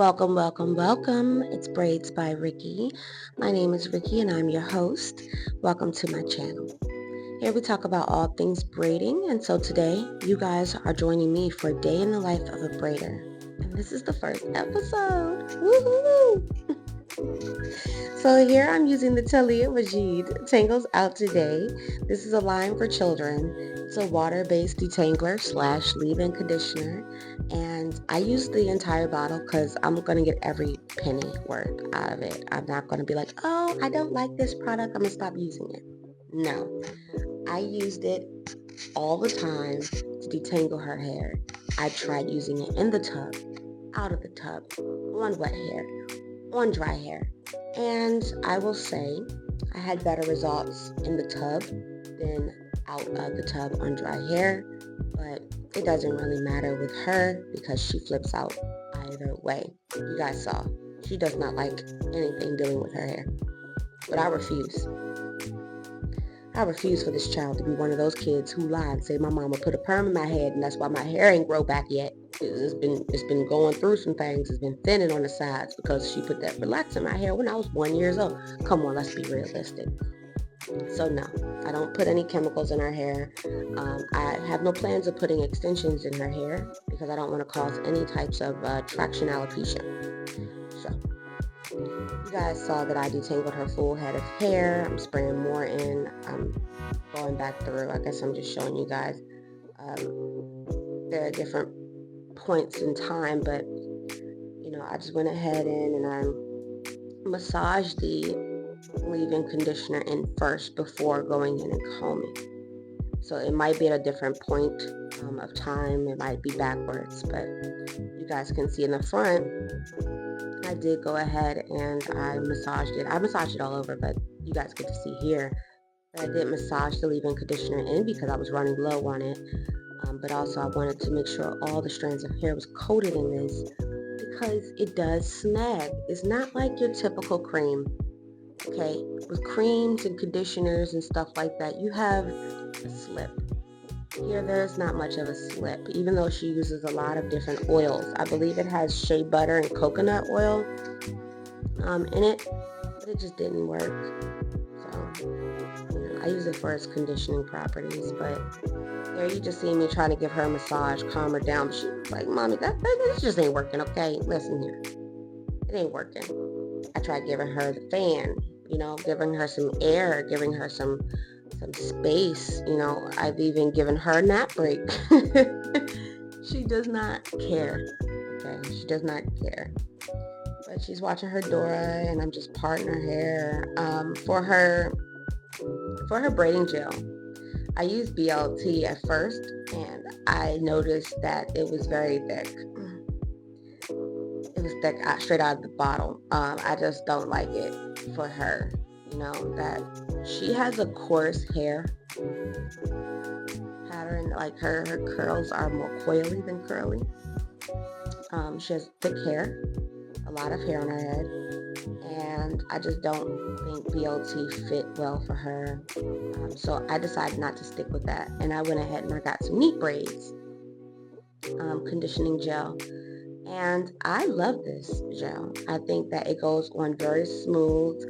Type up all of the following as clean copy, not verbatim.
Welcome, welcome, welcome. It's Braids by Ricky. My name is Ricky and I'm your host. Welcome to my channel. Here we talk about all things braiding, and so today you guys are joining me for a day in the life of a braider. And this is the first episode. Woohoo! So here I'm using the Talia Majid Tangles Out Today. This is a line for children. It's a water-based detangler / leave-in conditioner. And I use the entire bottle because I'm going to get every penny worth out of it. I'm not going to be like, oh, I don't like this product, I'm going to stop using it. No. I used it all the time to detangle her hair. I tried using it in the tub, out of the tub, on wet hair, on dry hair. And I will say I had better results in the tub than out of the tub on dry hair, but it doesn't really matter with her because she flips out either way. You guys saw, she does not like anything dealing with her hair, but I refuse. I refuse for this child to be one of those kids who lie and say my mama put a perm in my head and that's why my hair ain't grow back yet. It's been going through some things. It's been thinning on the sides because she put that relax in my hair when I was 1 year old. Come on, let's be realistic. So no, I don't put any chemicals in her hair. I have no plans of putting extensions in her hair because I don't want to cause any types of traction alopecia. So you guys saw that I detangled her full head of hair. I'm spraying more in. I'm going back through. I guess I'm just showing you guys. There are different points in time, but I just went ahead and I massaged the leave-in conditioner in first before going in and combing. So it might be at a different point of time. It might be backwards, but you guys can see in the front, I did go ahead and I massaged it. I massaged it all over, but you guys get to see here that I did massage the leave-in conditioner in because I was running low on it. But also I wanted to make sure all the strands of hair was coated in this because it does snag. It's not like your typical cream, okay? With creams and conditioners and stuff like that, you have a slip. Here, there's not much of a slip, even though she uses a lot of different oils. I believe it has shea butter and coconut oil in it, but it just didn't work. So, I use it for its conditioning properties, but there you just see me trying to give her a massage, calm her down. But she's like, Mommy, this just ain't working, okay? Listen here. It ain't working. I tried giving her the fan, giving her some air, giving her some space. I've even given her a nap break. She does not care. Okay, she does not care. But she's watching her Dora, and I'm just parting her hair. For her braiding gel, I used BLT at first, and I noticed that it was very thick. It was thick straight out of the bottle. I just don't like it for her. That she has a coarse hair pattern. Like her curls are more coily than curly. She has thick hair, a lot of hair on her head, and I just don't think BLT fit well for her. So I decided not to stick with that, and I went ahead and I got some Neat Braids conditioning gel, and I love this gel. I think that it goes on very smooth.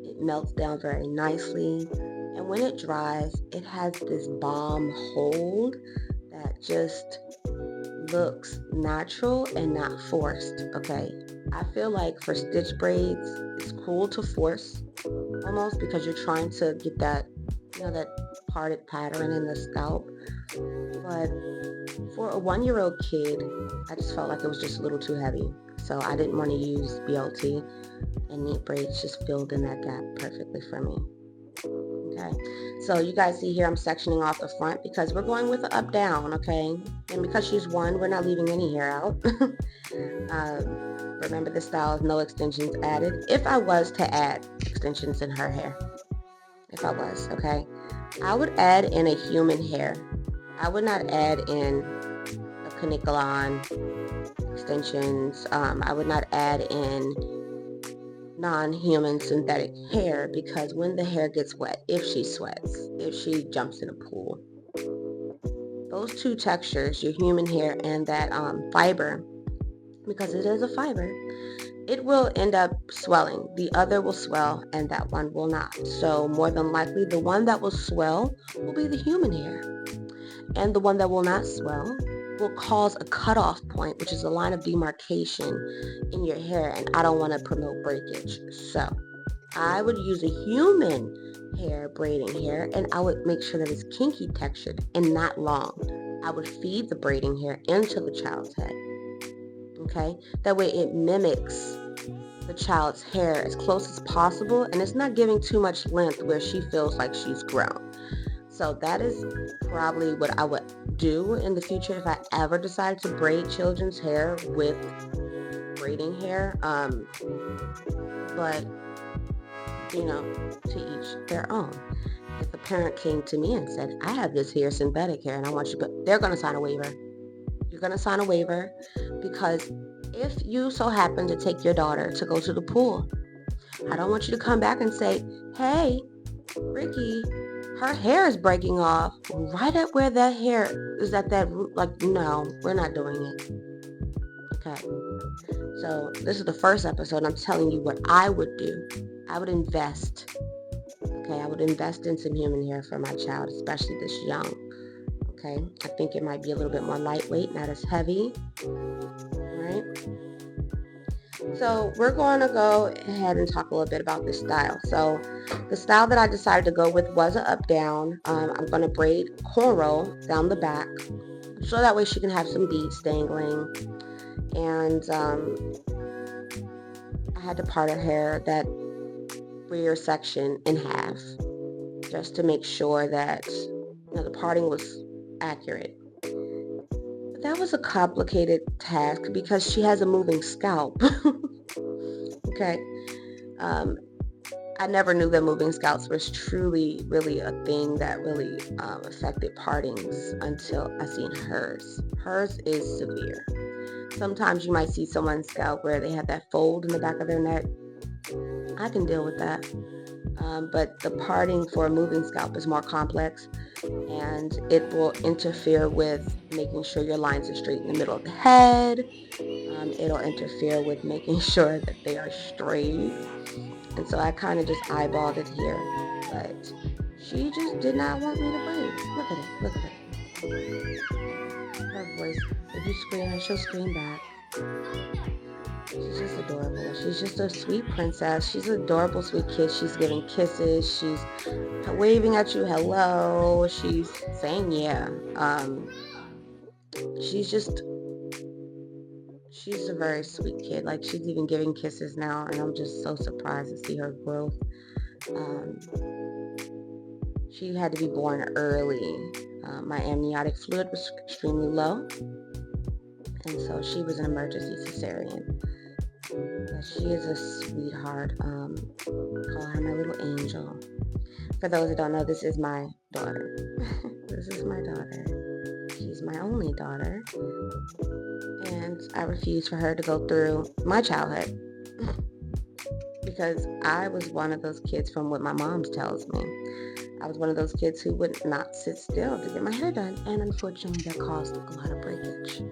It melts down very nicely, and when it dries, it has this balm hold that just looks natural and not forced. Okay, I feel like for stitch braids, it's cool to force almost because you're trying to get that that parted pattern in the scalp. But for a 1-year-old kid, I just felt like it was just a little too heavy. So I didn't want to use BLT, and Neat Braids just filled in that gap perfectly for me. Okay, so you guys see here I'm sectioning off the front because we're going with the up down, okay? And because she's 1, we're not leaving any hair out. Remember, this style is no extensions added. If I was to add extensions in her hair, if I was, okay, I would add in a human hair. I would not add in a caniculon extensions. I would not add in non-human synthetic hair because when the hair gets wet, if she sweats, if she jumps in a pool, those two textures, your human hair and that fiber, because it is a fiber, it will end up swelling. The other will swell and that one will not. So more than likely, the one that will swell will be the human hair. And the one that will not swell will cause a cutoff point, which is a line of demarcation in your hair. And I don't want to promote breakage. So I would use a human hair braiding hair, and I would make sure that it's kinky textured and not long. I would feed the braiding hair into the child's head. Okay, that way it mimics the child's hair as close as possible, and it's not giving too much length where she feels like she's grown. So that is probably what I would do in the future if I ever decide to braid children's hair with braiding hair. But to each their own. If a parent came to me and said, I have this hair, synthetic hair, and I want you to, they're going to sign a waiver. You're going to sign a waiver because if you so happen to take your daughter to go to the pool, I don't want you to come back and say, hey, Ricky, her hair is breaking off right at where that hair is at that root. Like, no, we're not doing it. Okay. So this is the first episode. I'm telling you what I would do. I would invest. Okay, I would invest in some human hair for my child, especially this young. Okay, I think it might be a little bit more lightweight, not as heavy. All right. So we're going to go ahead and talk a little bit about this style. So the style that I decided to go with was an up-down. I'm going to braid cornrow down the back, so that way she can have some beads dangling. And I had to part her hair, that rear section, in half, just to make sure that the parting was accurate. But that was a complicated task because she has a moving scalp. Okay. I never knew that moving scalps was truly, really a thing that really affected partings until I seen hers. Hers is severe. Sometimes you might see someone's scalp where they have that fold in the back of their neck. I can deal with that. But the parting for a moving scalp is more complex, and it will interfere with making sure your lines are straight in the middle of the head. It'll interfere with making sure that they are straight. And so I kind of just eyeballed it here. But she just did not want me to braid. Look at it. Look at it. Her voice. If you scream her, she'll scream back. She's just adorable. She's just a sweet princess. She's an adorable, sweet kid. She's giving kisses. She's waving at you, hello. She's saying yeah. She's a very sweet kid. Like, she's even giving kisses now, and I'm just so surprised to see her growth. She had to be born early. My amniotic fluid was extremely low, and so she was an emergency cesarean. But she is a sweetheart. Call her my little angel. For those that don't know, this is my daughter. This is my daughter. She's my only daughter. And I refuse for her to go through my childhood. Because I was one of those kids, from what my mom tells me. I was one of those kids who would not sit still to get my hair done. And unfortunately, that caused a lot of breakage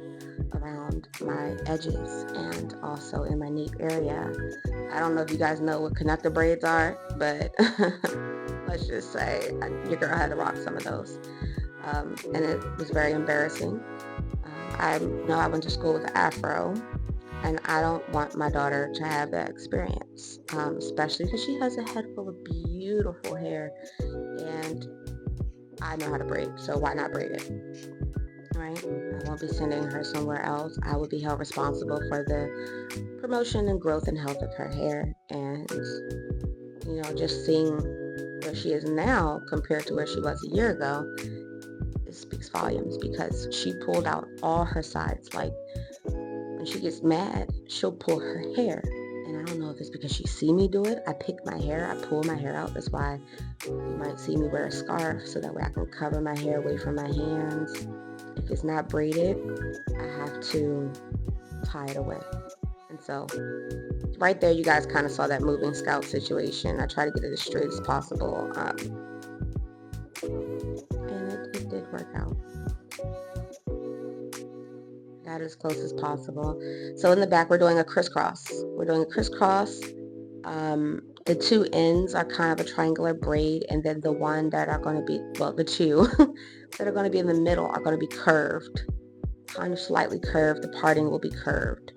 around my edges and also in my nape area. I don't know if you guys know what connector braids are, but let's just say your girl had to rock some of those. And it was very embarrassing. I know I went to school with an afro, and I don't want my daughter to have that experience, especially because she has a head full of beautiful hair, and I know how to braid, so why not braid it? Right? I won't be sending her somewhere else. I would be held responsible for the promotion and growth and health of her hair. And, just seeing where she is now compared to where she was a year ago, it speaks volumes, because she pulled out all her sides. Like, when she gets mad, she'll pull her hair. And I don't know if it's because she see me do it. I pick my hair, I pull my hair out. That's why you might see me wear a scarf, so that way I can cover my hair away from my hands. If it's not braided, I have to tie it away. And so right there, you guys kind of saw that moving scalp situation. I try to get it as straight as possible. And it did work out. Got it as close as possible. So in the back, we're doing a crisscross. We're doing a crisscross. The two ends are kind of a triangular braid, and then the one that are going to be, well, the two that are going to be in the middle are going to be curved, kind of slightly curved. The parting will be curved.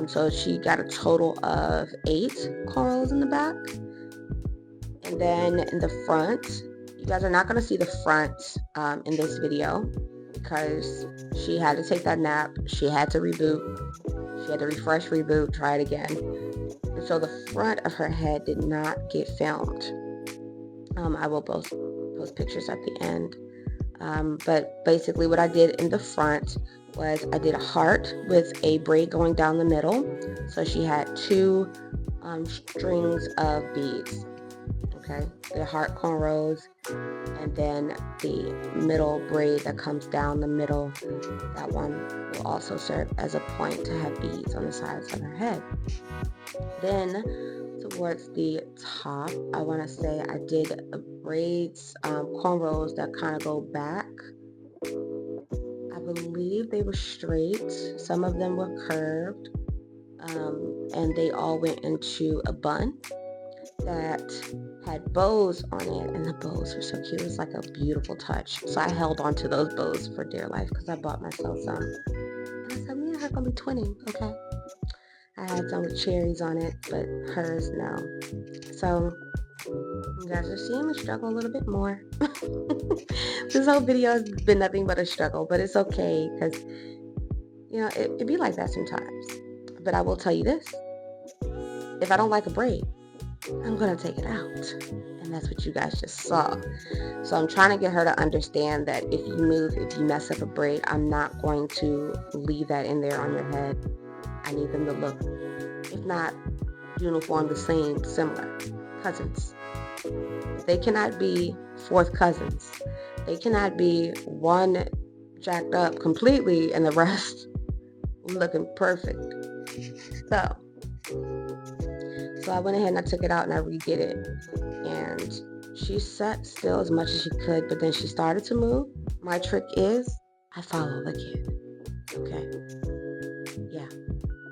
So she got a total of 8 cornrows in the back. And then in the front, you guys are not going to see the front in this video because she had to take that nap. She had to reboot. She had to refresh, reboot, try it again. And so the front of her head did not get filmed. I will post pictures at the end. But basically what I did in the front was I did a heart with a braid going down the middle. So she had 2 strings of beads. Okay, the heart cornrows, and then the middle braid that comes down the middle, that one will also serve as a point to have beads on the sides of her head. Then towards the top, I want to say I did braids, cornrows that kind of go back. I believe they were straight. Some of them were curved, and they all went into a bun that had bows on it, and the bows were so cute. It was like a beautiful touch. So I held on to those bows for dear life because I bought myself some. And I said, me and her gonna be twinning, okay? I had some with cherries on it, but hers, no. So you guys are seeing me struggle a little bit more. This whole video has been nothing but a struggle, but it's okay because, you know, it be like that sometimes. But I will tell you this. If I don't like a braid, I'm going to take it out. And that's what you guys just saw. So I'm trying to get her to understand that if you mess up a braid, I'm not going to leave that in there on your head. I need them to look, if not uniform, the same, similar. Cousins. They cannot be 4th cousins. They cannot be one jacked up completely and the rest looking perfect. So I went ahead and I took it out and I redid it. And she sat still as much as she could, but then she started to move. My trick is I follow the kid. Okay? Yeah.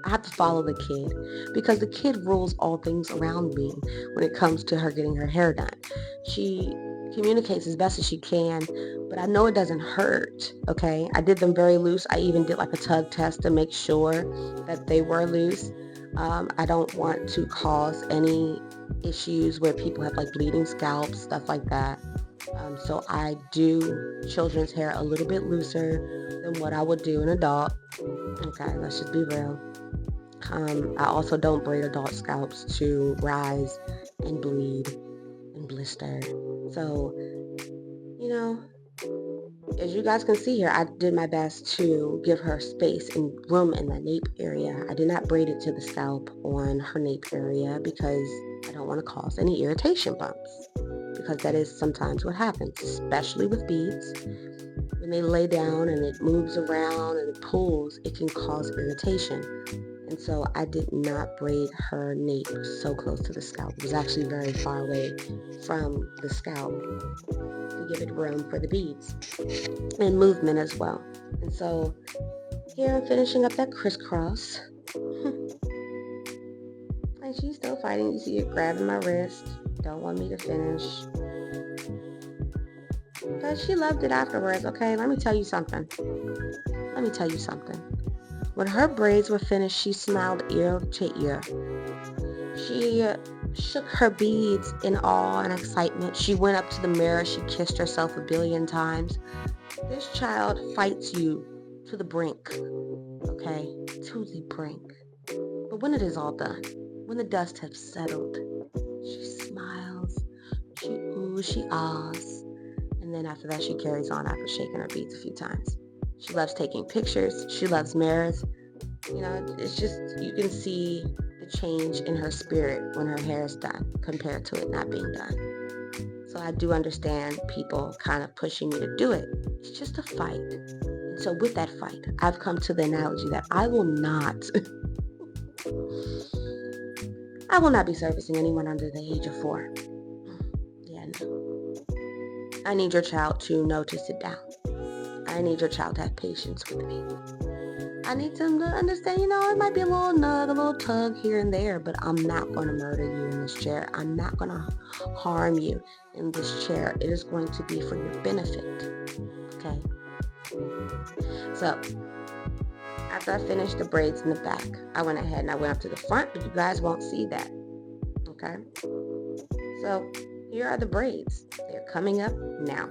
I have to follow the kid because the kid rules all things around me when it comes to her getting her hair done. She communicates as best as she can, but I know it doesn't hurt, okay? I did them very loose. I even did like a tug test to make sure that they were loose. I don't want to cause any issues where people have like bleeding scalps, stuff like that. So I do children's hair a little bit looser than what I would do an adult. Okay, let's just be real. I also don't braid adult scalps to rise and bleed and blister. So, you know, as you guys can see here, I did my best to give her space and room in the nape area. I did not braid it to the scalp on her nape area because I don't want to cause any irritation bumps, because that is sometimes what happens, especially with beads. When they lay down and it moves around and it pulls, it can cause irritation. And so I did not braid her nape so close to the scalp. It was actually very far away from the scalp to give it room for the beads and movement as well. And so here I'm finishing up that crisscross. And she's still fighting. You see it grabbing my wrist. Don't want me to finish. But she loved it afterwards, okay? Let me tell you something. When her braids were finished, she smiled ear to ear. She shook her beads in awe and excitement. She went up to the mirror. She kissed herself a billion times. This child fights you to the brink, okay? To the brink. But when it is all done, when the dust has settled, she smiles, she oohs, she ahs, and then after that, she carries on after shaking her beads a few times. She loves taking pictures. She loves mirrors. You know, it's just, you can see the change in her spirit when her hair is done compared to it not being done. So I do understand people kind of pushing me to do it. It's just a fight. And so with that fight, I've come to the analogy that I will not be servicing anyone under the age of 4. Yeah, no. I need your child to know to sit down. I need your child to have patience with me. I need them to understand, it might be a little nug, a little tug here and there, but I'm not going to murder you in this chair. I'm not going to harm you in this chair. It is going to be for your benefit. Okay. So after I finished the braids in the back, I went ahead and I went up to the front, but you guys won't see that. Okay. So here are the braids. They're coming up now.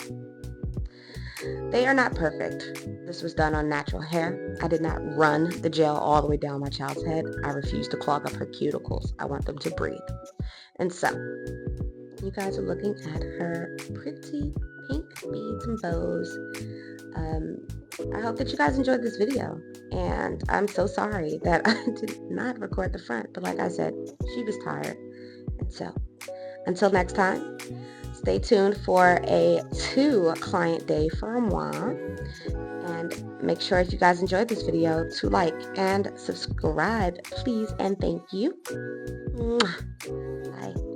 They are not perfect. This was done on natural hair. I did not run the gel all the way down my child's head. I refused to clog up her cuticles. I want them to breathe. And so, you guys are looking at her pretty pink beads and bows. I hope that you guys enjoyed this video. And I'm so sorry that I did not record the front. But like I said, she was tired. And so, until next time, stay tuned for a 2-client day for moi. And make sure if you guys enjoyed this video to like and subscribe, please and thank you. Bye.